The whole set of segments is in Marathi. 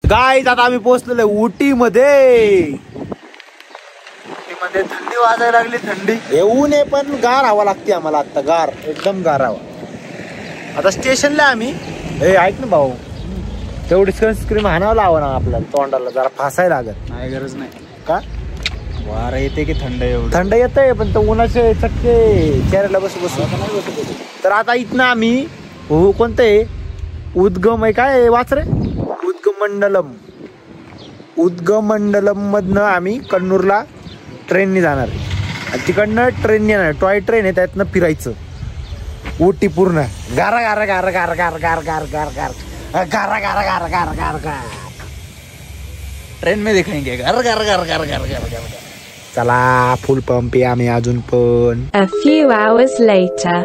गाईज आता आम्ही पोहोचलेलो उटी मध्ये थंडी वाजायला लागली. थंडी येऊन आहे पण गार हवा लागते आम्हाला. आता गार एकदम गार हवा. आता स्टेशनला आम्ही ऐक ना भाऊ तेवढी सनस्क्रीन हाणावं लावा ना आपल्याला तोंडाला जरा फासायला लागत नाही. गरज नाही का वारा येते की थंड एवढं थंड येतंय पण तो उन्हाचे चटके चेहऱ्याला बसू तर आता इथनं आम्ही कोणतं आहे उद्गम आहे काय वाच रे उद्गमंडलम मधनं आम्ही कन्नूरला ट्रेनने जाणार आणि तिकडनं ट्रेनने येणार. टॉय ट्रेन आहे त्यातनं फिरायचं उटी पूर्ण गारा गारा गारा गार गार गार गार गार गार गारा गारा गार गार गार गार ट्रेन में दिखाएंगे घर घर घर घर घर घर घर. चला फुल पंप आहे आम्ही अजून पण. A few hours later.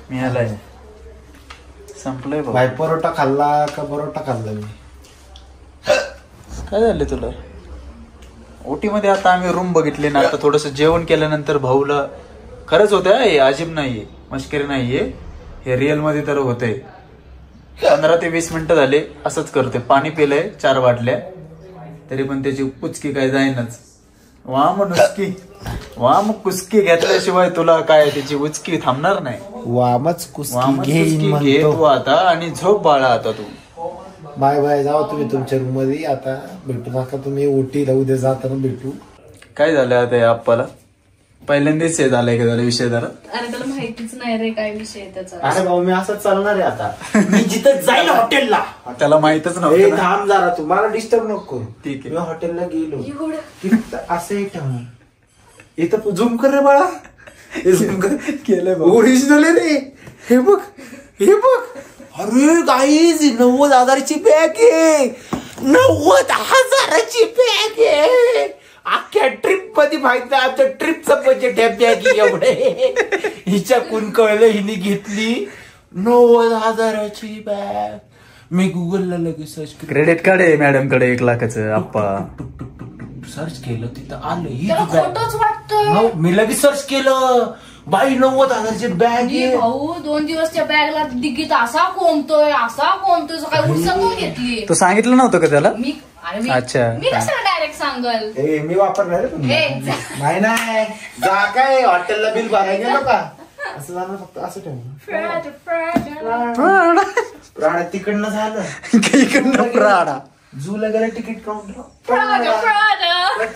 मिळालंय संपलंय भाई. परोटा खाल्ला का परोटा खाल्ला मी. काय झालं तुला ओटी मध्ये? आता आम्ही रूम बघितले ना. आता थोडस जेवण केल्यानंतर भाऊला खरंच होतं हे अजिब नाहीये मस्करी नाहीये हे रिअल मध्ये तर होतंय. 15 ते 20 मिनिटं झाले असंच करतोय. पाणी पिलंय 4 बाटल्या तरी पण त्याची पुचकी काय जाईनच. वाम नुसकी वाम कुसकी घेतल्याशिवाय तुला काय त्याची उचकी थांबणार नाही. वामच कुस्की घे तू आता आणि झोप बाळा आता तू. Bye bye. जाऊ तुम्ही तुमच्या रूम मध्ये. आता भेटू नका तुम्ही उटीला उद्या जाताना भेटू. काय झालं आता या आप्पाला पहिल्यांदाच हे झालंय का झालं विषय जरा? अरे त्याला माहितीच नाही रे काय विषय त्याचा. अरे भाऊ मी असंच चालणार आहे आता. मी जिथं जाईल हॉटेलला त्याला माहितच नव्हतं. थांब जरा तू मला डिस्टर्ब नको करू. ठीक आहे. मी हॉटेलला गेलो असं ठेवून इथं झूम कर रे बाळा. झूम कर केलंय ओरिजिनल आहे रे. हे बघ हे बघ. अरे गाईज 90,000ची बॅग आहे. 90,000ची बॅग आहे. अख्ख्या ट्रिप मध्ये माहिती आमच्या ट्रिपचं बजेट आहे बॅग एवढे. हिच्या कोण कळलं हिने घेतली 90,000ची बॅग. मी गुगलला लगेच सर्च केलं. क्रेडिट कार्ड आहे मॅडम कडे 1 लाखाचं आप्पा. सर्च केलं तिथं आलं ही खोटंच वाटतं. मी लगेच सर्च केलं. बाई 90,000ची बॅग आहे. भाऊ 2 दिवस त्या बॅगला डिग्गीत असा कोंबतोय काय उत्सव घेतली. तू सांगितलं नव्हतं का त्याला? अच्छा. मी कसं डायरेक्ट सांगल. मी वापरणार नाही नाही. जा काय हॉटेलला बिल भरायला गेलो का असं जाणार फक्त असं ठेवलं. प्राडा तिकडनं झालं इकडनं प्राडा झूला गेलं तिकीट काउंटर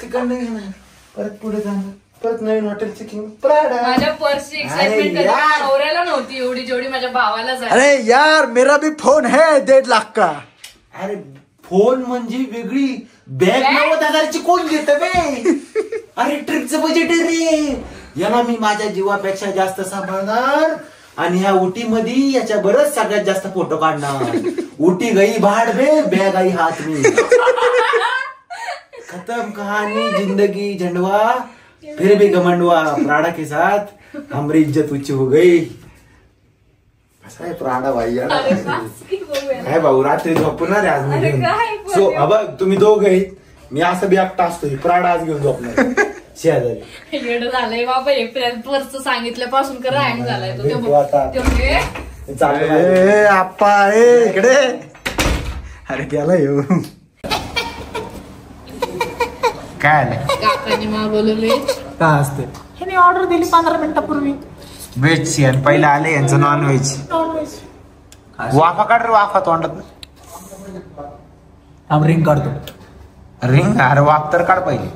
तिकडनं घेणार परत पुढे जाणार परत नवीन हॉटेलची किंमत. माझ्या पर्सची एक्साइटमेंट नवऱ्याला नव्हती एवढी जेवढी माझ्या भावाला झाली. अरे यार मेरा भी फोन है 1.5 लाख का. अरे फोन म्हणजे वेगळी बॅग 90,000ची कोण घेत बे. अरे ट्रिपचं बजेट आहे रे. याला मी माझ्या जीवापेक्षा जास्त सांभाळणार आणि ह्या उटी मध्ये याच्या बरंच सगळ्यात जास्त फोटो काढणार. उटी गई भाड बे बॅग आई हाथ में. खत्म कहानी जिंदगी झंडवा फिर भी घमंडवा. प्राडा के साथ हमारी इज्जत ऊंची हो गई. कसा आहे प्राडा भाई यार. काय भाऊ रात्री झोपणार आज मी. सो अब तुम्ही दोघे मी असं बी एकटा असतोय. प्राडा आज घेऊन झोपणार शेजारी. येड झालंय बाबा. पर्स सांगितल्यापासून का रायम झालाय आप्पा इकडे. अरे गेला येऊ काय काकाने मागवलं काय असते. ह्याने ऑर्डर दिली 15 मिनिटापूर्वी. व्हेजची आणि पहिला आले यांचं नॉन व्हेज. वाफा काढ रे वाफा तोंडात. रिंग काढतो. रिंग अरे वाफ तर काढ पहिले.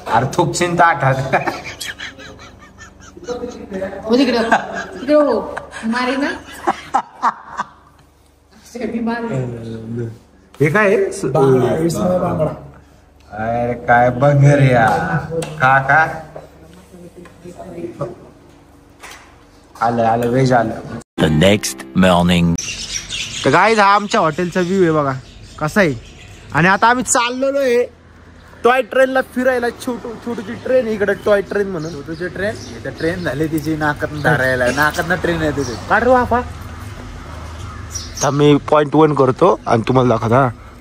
अरे थूक चिंता आठ हो मारी ना. हे काय अरे काय बंगर या का आलं आलं व्हेज आलं. The next morning. तर गाईज हा आमच्या हॉटेलचा व्ह्यू आहे बघा कसा आहे. आणि आता आम्ही चाललेलो आहे टॉय ट्रेनला फिरायला. छोटूची ट्रेन इकडे टॉय ट्रेन म्हणून. छोटूची ट्रेन ट्रेन झाली तिची नाकात धरायला. नाकात ट्रेन आहे तिथे. काढ वाफा. मी .1 करतो आणि तुम्हाला दाखवता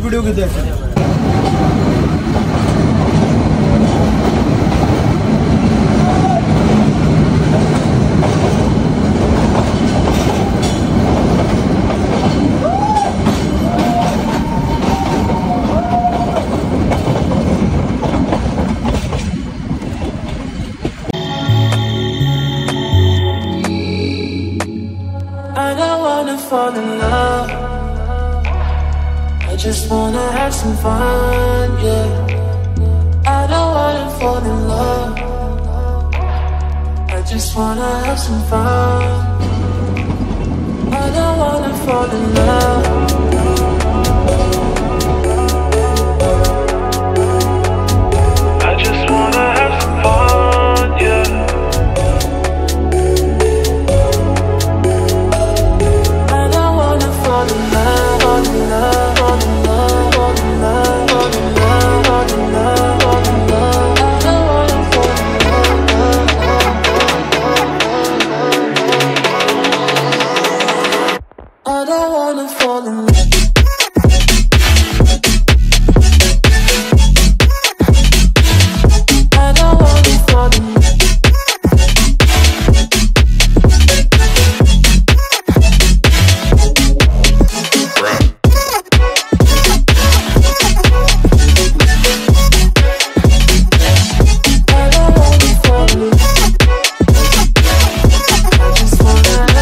व्हिडिओ घेतोय. Fall in love. I just wanna have some fun, yeah. I don't wanna fall in love. I just wanna have some fun. I don't wanna fall in love. I just wanna have some fun, yeah.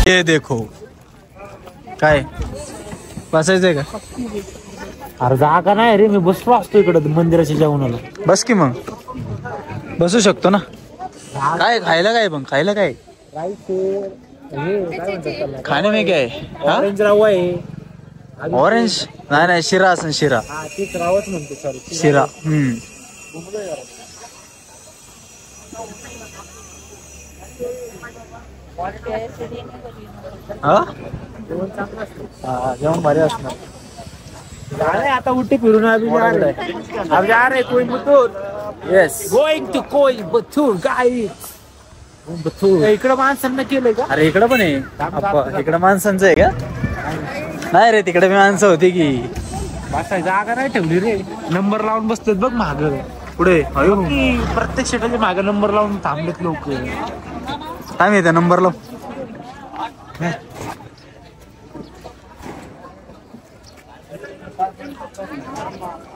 हे देखो काय बसायचंय का? अरे जागा नाही रे, मी बसलो असतो इकडे मंदिराच्या जेवणाला. बस की मग बसू शकतो ना. काय खायला काय पण खायला काय खाणे में काय ऑरेंज रवा आहे. ऑरेंज नाही नाही शिरा असेल शिरा. तेच रावच म्हणतो सर. शिरा जेवण भारी असणार. आता उठी फिरून अभी जा रहे Coimbatore. Yes going to Coimbatore guys. इकडं माणसांना केलंय का? अरे इकडं पण आहे. इकडं माणसांचं आहे का? नाही रे तिकडे मी माणसं होती की. बसाय जागा नाही ठेवली रे. नंबर लावून बसतात बघ माग पुढे. प्रत्येक शेटाच्या मागे नंबर लावून थांबलेत लोक. काय माहिती नंबर लाव.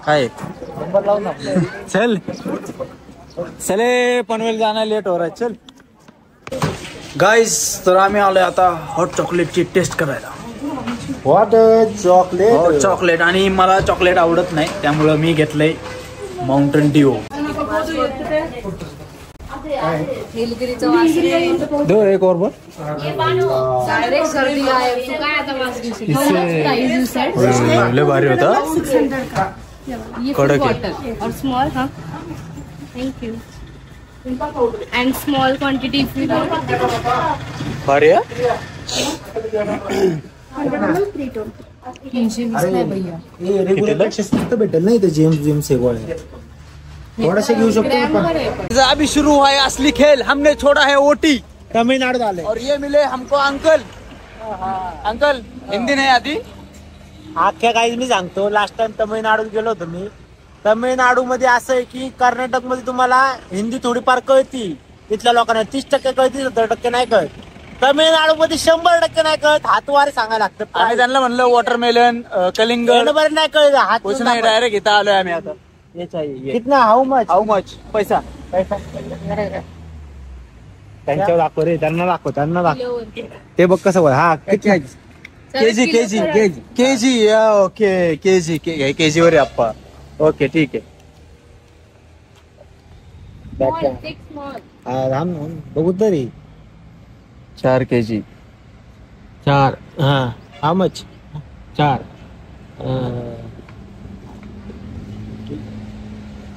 काय नंबर लावून चल चले पनवेल जाना लेट हो रहा है. चल गाइस तर आम्ही आलोय आता हॉट चॉकलेटची टेस्ट करायला. What chocolate. चॉकलेट आणि मला चॉकलेट आवडत नाही त्यामुळे मी घेतलंय माउंटेन ड्यू. दो एक और बोल. लय भारी होता. कडक आहे. और स्मॉल. हाँ thank you. End small quantity if you want. भारी आहे. 320 नाही भैया. रेग्युलर शिस्त भेटेल नाही ते जेम्स गोळ्या थोडासा घेऊ शकतो. अभी शुरू हुआ है असली खेल. हमने छोड़ा है ओटी. तमिळनाडू आले और ये मिले हमको अंकल. अंकल हिंदी नाही आती. अख्ख्या काही मी सांगतो. लास्ट टाइम तमिळनाडूत गेलो होतो मी. तमिळनाडू मध्ये असं आहे की कर्नाटक मध्ये तुम्हाला हिंदी थोडीफार कळती. तिथल्या लोकांना 30% कळती, 70% नाही कळत. तमिळनाडू मध्ये 100% नाही कळत. हातवारे सांगायला लागतं. आम्ही त्यांना म्हणलं वॉटरमेलन कलिंगड बरं नाही कळत. हात कुछ नाही डायरेक्ट इथं आलोय आम्ही आता. कितना हाऊ मच पैसा त्यांच्यावर दाखव रे. त्यांना दाखव. ते बघ कसं बघ. हा केजी ओके. केजी वर अप्पा. ओके ठीक आहे. बघू तरी 4 kg. 4. हा हाऊ मच 4.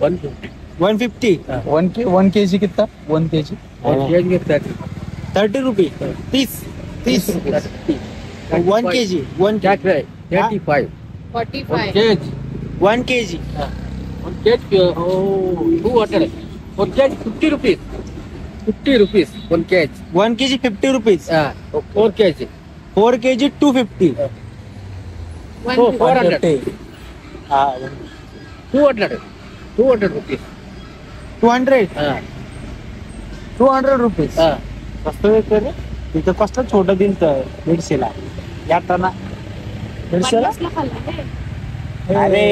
150. 1 kg कितना 1 kg 30 रुपये. 30 1 kg 1 45. 1 kg. 50 rupees. 1 kg. 1 kg 50 rupees. 4 kg. 4 kg 250. 400. 200. 200 rupees. 200. 200 rupees. हा. कसं येतं रे तिथं कसलं छोटं दिलं 150ला यातना 150ला. अरे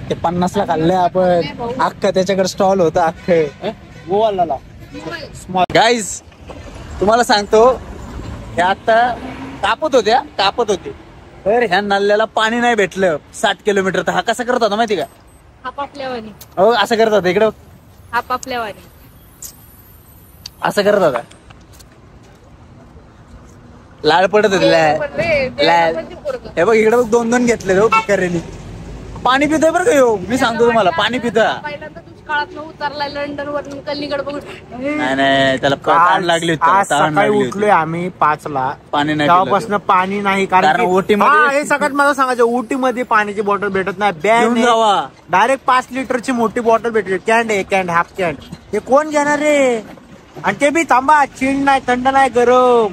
ते 50ला खाल्ले आपण अख्खा त्याच्याकडे स्टॉल होता अख्खं गोवाला. गाईज तुम्हाला सांगतो हे आता कापत होते तर ह्या नल्ल्याला पाणी नाही भेटलं 60 किलोमीटर. तर हा कसा करत होता माहिती का? आपापल्यावानी हो असं करत होता इकडे आपापल्यावानी असं करत होता. लाल पडत होती लाल. हे बघ इकडे बघ 2-2 घेतले हो भिकाऱ्यांनी. पाणी पितोय बरं का ह्यो. मी सांगतो तुम्हाला पाणी पिता. पहिल्यांदा दुष्काळात उतरलाय लंडन वरून कलिंगड बघून. नाही त्याला तहान लागली होती. आज तहान सकाळी लागली होती. उठलोय आम्ही 5ला. पाणी नाही तेव्हापासून पाणी नाही कारण की- ओटीमध्ये- हा, हे सगळ्यात मला सांगायचं उटीमध्ये पाण्याची बॉटल भेटत नाही. घेऊन बॅन जावा. डायरेक्ट 5 लिटरची मोठी बॉटल भेटते. Kind half kind. हे कोण घेणार रे? आणि ते बी थांबा चिंड नाही थंड नाही गरम.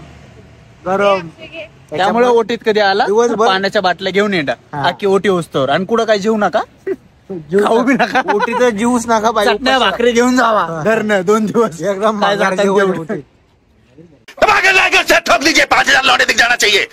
त्यामुळे ओटीत कधी आला दिवसभर- पाण्याच्या बाटल्या घेऊन येता हा. अख्खी ओटी उचतोवर. आणि कुठं काय जेवू नका खाऊ बी नका. ओटीचं जीवच नका पाहिजे. चटण्या भाकरी घेऊन जावा धरणं 2 दिवस एकदम काय मजार जातात जेवण जेवण. होते. ठोक लीजिए 5,000 लौटे दिख जाना चाहिए.